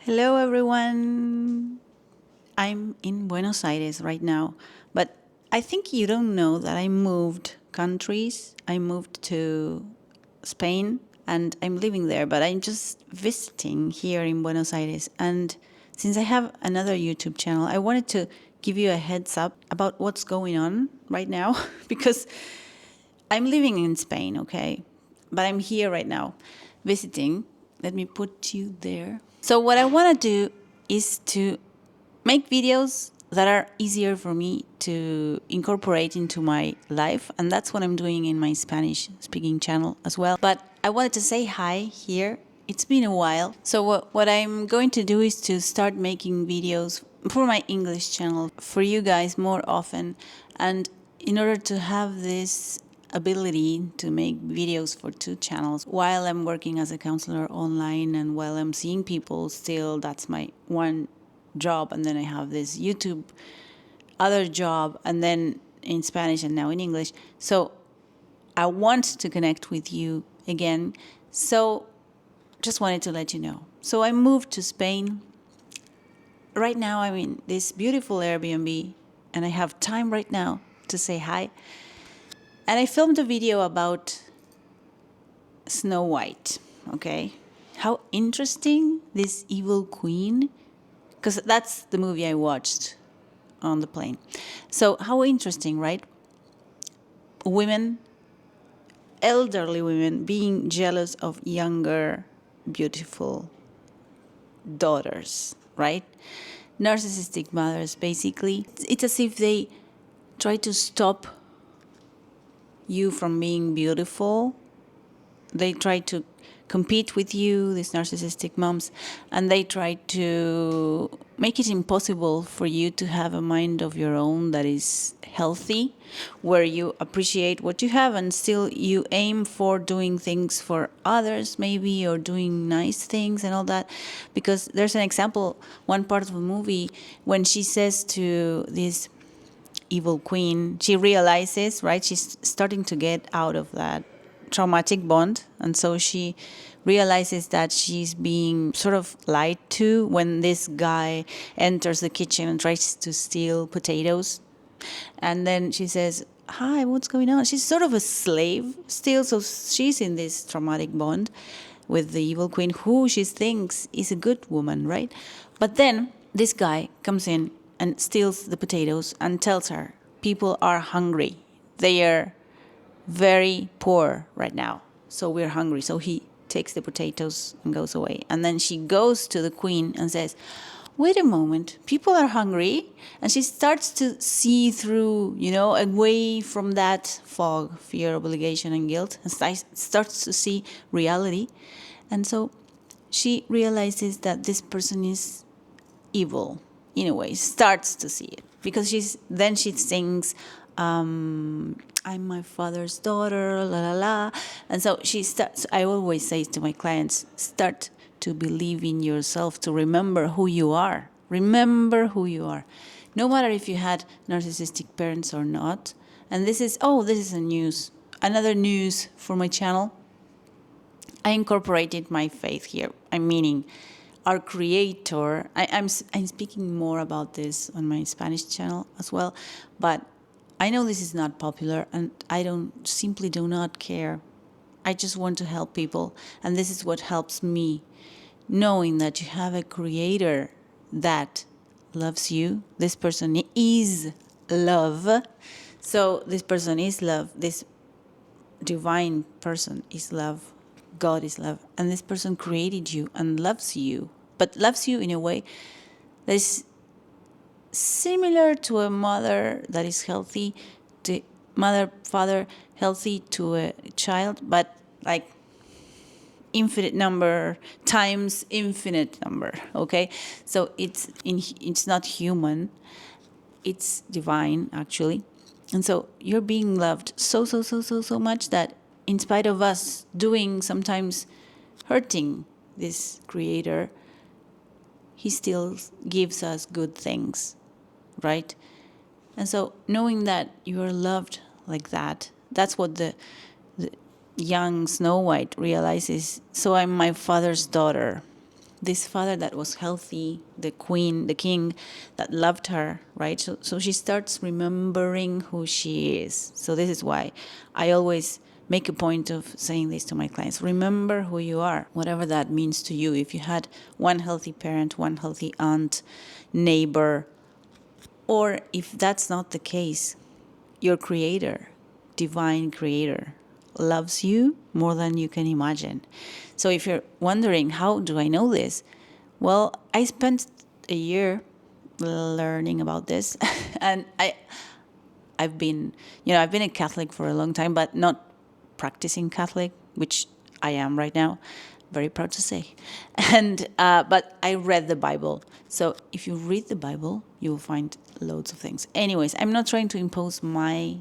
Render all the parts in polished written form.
Hello, everyone. I'm in Buenos Aires right now, but I think you don't know that I moved countries. I moved to Spain and I'm living there, but I'm just visiting here in Buenos Aires. And since I have another YouTube channel, I wanted to give you a heads up about what's going on right now because I'm living in Spain, okay? But I'm here right now visiting. Let me put you there. So what I want to do is to make videos that are easier for me to incorporate into my life. And that's what I'm doing in my Spanish speaking channel as well. But I wanted to say hi here. It's been a while. So what I'm going to do is to start making videos for my English channel for you guys more often. And in order to have this ability to make videos for two channels while I'm working as a counselor online and while I'm seeing people still, that's my one job, and then I have this YouTube other job, and then in Spanish and now in English. So I want to connect with you again. So just wanted to let you know. So I moved to Spain. Right now I'm in this beautiful Airbnb and I have time right now to say hi. And I filmed a video about Snow White, okay? How interesting, this evil queen, because that's the movie I watched on the plane. So how interesting, right? Women, elderly women, being jealous of younger, beautiful daughters, right? Narcissistic mothers, basically. It's as if they try to stop you from being beautiful. They try to compete with you, these narcissistic moms, and they try to make it impossible for you to have a mind of your own that is healthy, where you appreciate what you have and still you aim for doing things for others maybe, or doing nice things and all that. Because there's an example, one part of the movie, when she says to this evil queen, she realizes, right, she's starting to get out of that traumatic bond, and so she realizes that she's being sort of lied to when this guy enters the kitchen and tries to steal potatoes. And then she says, hi, what's going on? She's sort of a slave still, so she's in this traumatic bond with the evil queen, who she thinks is a good woman, right? But then this guy comes in and steals the potatoes and tells her, people are hungry. They are very poor right now, so we're hungry. So he takes the potatoes and goes away. And then she goes to the queen and says, wait a moment, people are hungry. And she starts to see through, away from that fog, fear, obligation, and guilt, and starts to see reality. And so she realizes that this person is evil, in a way, starts to see it, because she thinks, I'm my father's daughter, la la la. And so she starts, I always say to my clients, start to believe in yourself, to remember who you are. Remember who you are. No matter if you had narcissistic parents or not. And this is another news for my channel. I incorporated my faith here. I'm meaning our creator. I'm speaking more about this on my Spanish channel as well, but I know this is not popular and I simply do not care. I just want to help people, and this is what helps me, knowing that you have a creator that loves you. This person is love. So this person is love. This divine person is love. God is love. And this person created you and loves you, but loves you in a way that is similar to a mother that is healthy, to father healthy to a child, but like infinite number times infinite number, okay? So it's not human, it's divine, actually. And so you're being loved so much that in spite of us doing sometimes hurting this creator, he still gives us good things, right? And so knowing that you are loved like that, that's what the young Snow White realizes. So I'm my father's daughter. this father that was healthy, the queen, the king that loved her, right? So she starts remembering who she is. So this is why I always make a point of saying this to my clients. Remember who you are, whatever that means to you. If you had one healthy parent, one healthy aunt, neighbor, or if that's not the case, your creator, divine creator, loves you more than you can imagine. So if you're wondering, how do I know this? Well, I spent a year learning about this, and I've been a Catholic for a long time, but not practicing Catholic, which I am right now. Very proud to say. And but I read the Bible. So if you read the Bible, you will find loads of things. Anyways, I'm not trying to impose my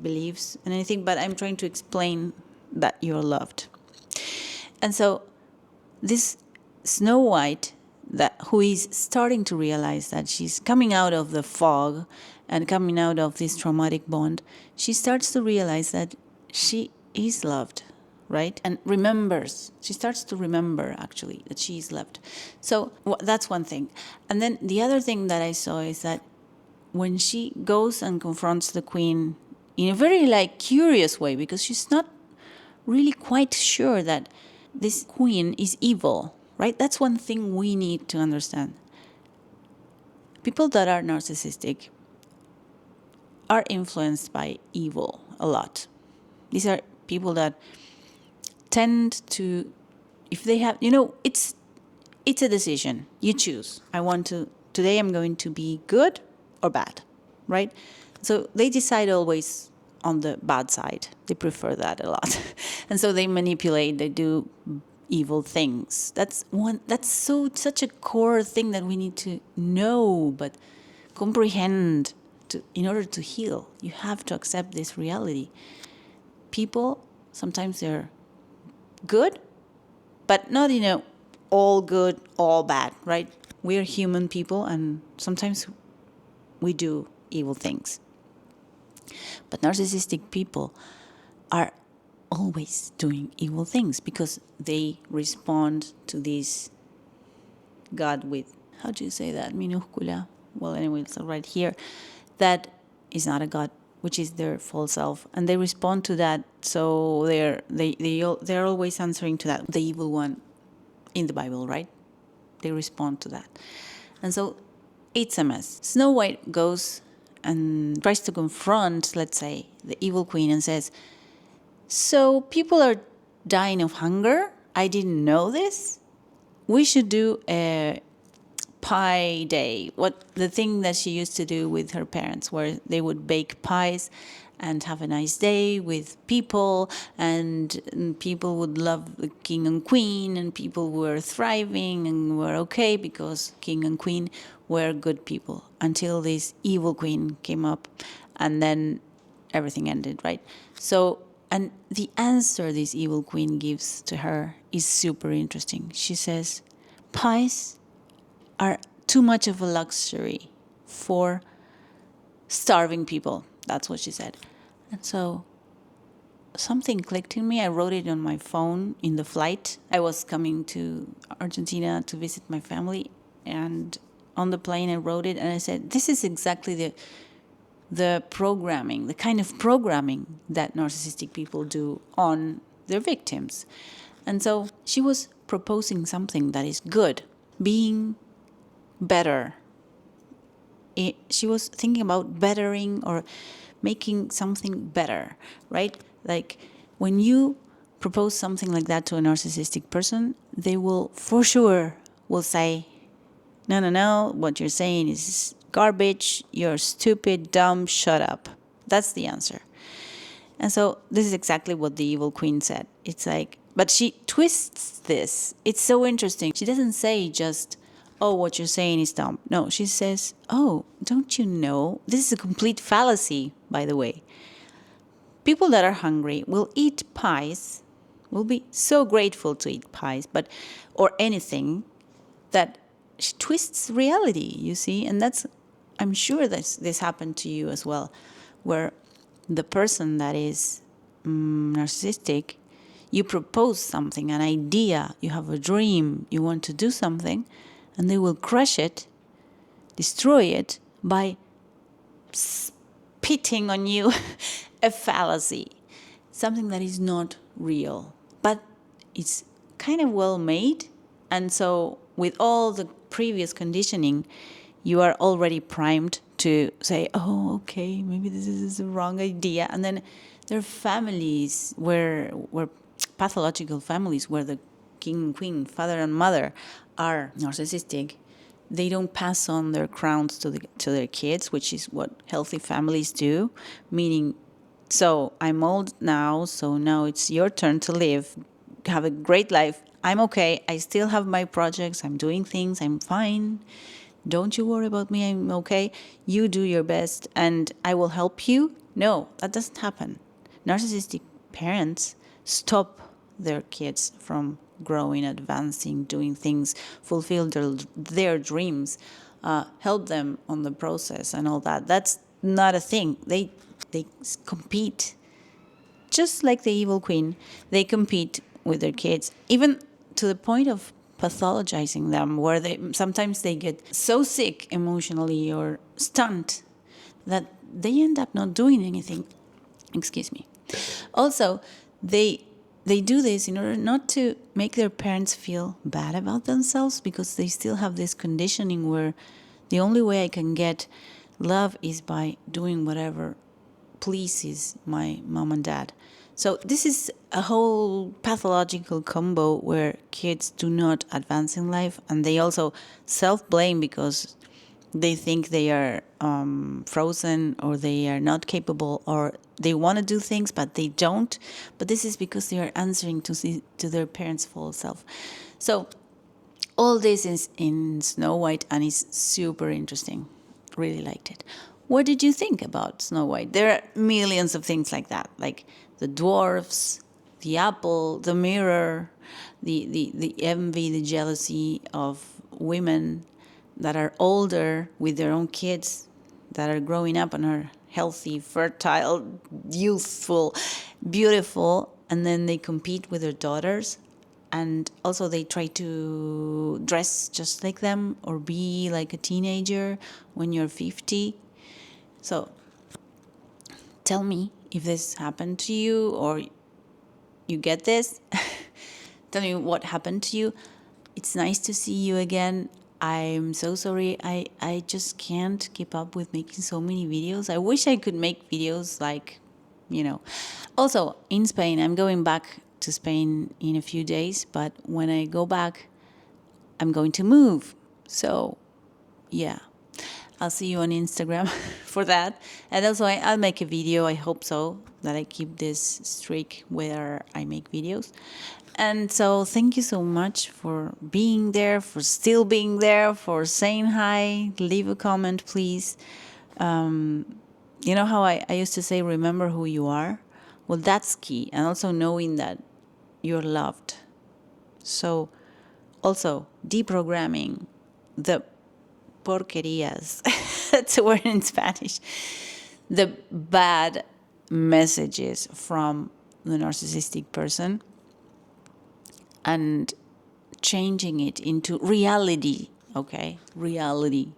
beliefs and anything, but I'm trying to explain that you're loved. And so this Snow White, who is starting to realize that she's coming out of the fog and coming out of this traumatic bond, she starts to realize that she is loved, right? And she starts to remember actually that she is loved. So that's one thing. And then the other thing that I saw is that when she goes and confronts the queen in a very curious way, because she's not really quite sure that this queen is evil, right? That's one thing we need to understand. People that are narcissistic are influenced by evil a lot. These are people that tend to, if they have, it's a decision. You choose. Today I'm going to be good or bad, right? So they decide always on the bad side. They prefer that a lot. And so they manipulate, they do evil things. That's such a core thing that we need to know, but comprehend in order to heal. You have to accept this reality. People, sometimes they're good, but not, all good, all bad, right? We're human people, and sometimes we do evil things. But narcissistic people are always doing evil things because they respond to this God with, how do you say that, minúscula? Well, anyway, it's right here. That is not a God, which is their false self, and they respond to that. So they're always answering to that, the evil one in the Bible, right? They respond to that, and so it's a mess. Snow White goes and tries to confront, let's say, the evil queen and says, "So people are dying of hunger? I didn't know this. We should do a pie day." The thing that she used to do with her parents, where they would bake pies and have a nice day with people, and people would love the king and queen, and people were thriving and were okay because king and queen were good people, until this evil queen came up, and then everything ended, right? So, and the answer this evil queen gives to her is super interesting. She says, pies are too much of a luxury for starving people. That's what she said. And so something clicked in me. I wrote it on my phone in the flight. I was coming to Argentina to visit my family, and on the plane I wrote it, and I said, this is exactly the programming, the kind of programming that narcissistic people do on their victims. And so she was proposing something that is good, being better. She was thinking about bettering or making something better, right? Like when you propose something like that to a narcissistic person, they will for sure will say, no, what you're saying is garbage, you're stupid, dumb, shut up. That's the answer. And so this is exactly what the evil queen said. It's like, but she twists this. It's so interesting. She doesn't say just, oh, what you're saying is dumb. No, she says, oh, don't you know? This is a complete fallacy, by the way. People that are hungry will eat pies, will be so grateful to eat pies, or anything, that she twists reality, you see? And I'm sure that this happened to you as well, where the person that is narcissistic, You propose something, an idea, you have a dream, you want to do something, and they will crush it, destroy it by spitting on you a fallacy, something that is not real, but it's kind of well made. And so with all the previous conditioning, you are already primed to say, oh, okay, maybe this is the wrong idea. And then there are families where pathological families where the king and queen, father and mother, are narcissistic. They don't pass on their crowns to their kids, which is what healthy families do, meaning, so I'm old now, so now it's your turn to live, have a great life. I'm okay. I still have my projects. I'm doing things. I'm fine. Don't you worry about me. I'm okay. You do your best and I will help you. No, that doesn't happen. Narcissistic parents stop their kids from growing, advancing, doing things, fulfill their dreams, help them on the process and all that. That's not a thing. They compete. Just like the evil queen, they compete with their kids, even to the point of pathologizing them, where sometimes they get so sick emotionally or stunned that they end up not doing anything. Excuse me. Also, they do this in order not to make their parents feel bad about themselves, because they still have this conditioning where the only way I can get love is by doing whatever pleases my mom and dad. So this is a whole pathological combo where kids do not advance in life, and they also self-blame because they think they are frozen, or they are not capable, or they want to do things but they don't. But this is because they are answering to their parents' false self. So all this is in Snow White and is super interesting. Really liked it. What did you think about Snow White? There are millions of things like that, like the dwarfs, the apple, the mirror, the envy, the jealousy of women that are older with their own kids that are growing up and are healthy, fertile, youthful, beautiful, and then they compete with their daughters. And also they try to dress just like them or be like a teenager when you're 50. So tell me if this happened to you or you get this. Tell me what happened to you. It's nice to see you again. I'm so sorry. I just can't keep up with making so many videos. I wish I could make videos like, Also, in Spain, I'm going back to Spain in a few days, but when I go back, I'm going to move. So, yeah. I'll see you on Instagram for that. And also, I'll make a video. I hope so, that I keep this streak where I make videos. And so thank you so much for being there, for still being there, for saying hi. Leave a comment, please. You know how I used to say, remember who you are? Well, that's key. And also knowing that you're loved. So also deprogramming the porquerías, that's a word in Spanish, the bad messages from the narcissistic person, and changing it into reality, okay? Reality.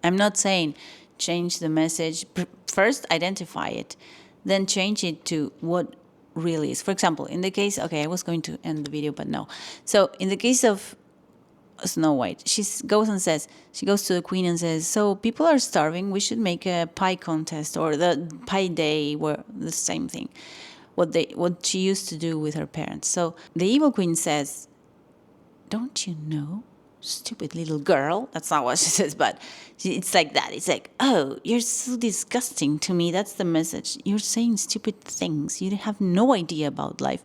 I'm not saying change the message. First, identify it, then change it to what really is. For example, in the case, okay, I was going to end the video, but no. So in the case of Snow White, she goes to the queen and says, so people are starving, we should make a pie contest, or the pie day, where the same thing, what she used to do with her parents. So the evil queen says, don't you know, stupid little girl? That's not what she says, but it's like that. It's like, oh, you're so disgusting to me. That's the message. You're saying stupid things. You have no idea about life.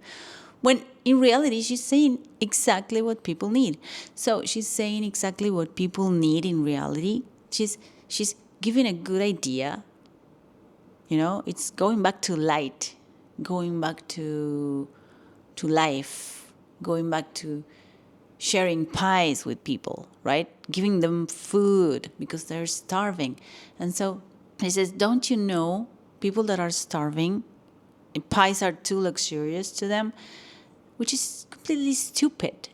When in reality, she's saying exactly what people need. So she's saying exactly what people need in reality. She's giving a good idea. It's going back to light, going back to life, going back to sharing pies with people, right? Giving them food because they're starving. And so he says, don't you know, people that are starving, pies are too luxurious to them. which is completely stupid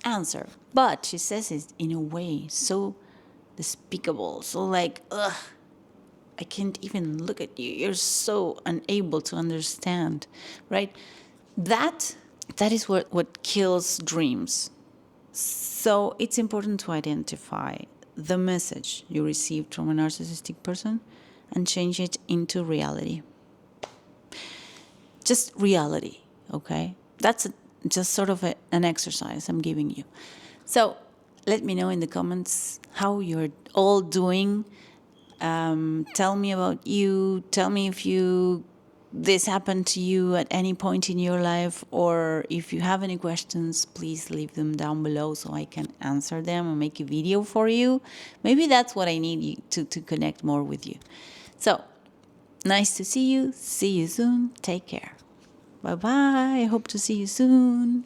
answer. But she says it in a way so despicable, so like, ugh, I can't even look at you. You're so unable to understand, right? That is what kills dreams. So it's important to identify the message you received from a narcissistic person and change it into reality. Just reality, okay? That's just sort of an exercise I'm giving you. So let me know in the comments how you're all doing. Tell me about you. Tell me if this happened to you at any point in your life, or if you have any questions, please leave them down below so I can answer them and make a video for you. Maybe that's what I need you to connect more with you. So, nice to see you. See you soon. Take care. Bye-bye. I hope to see you soon.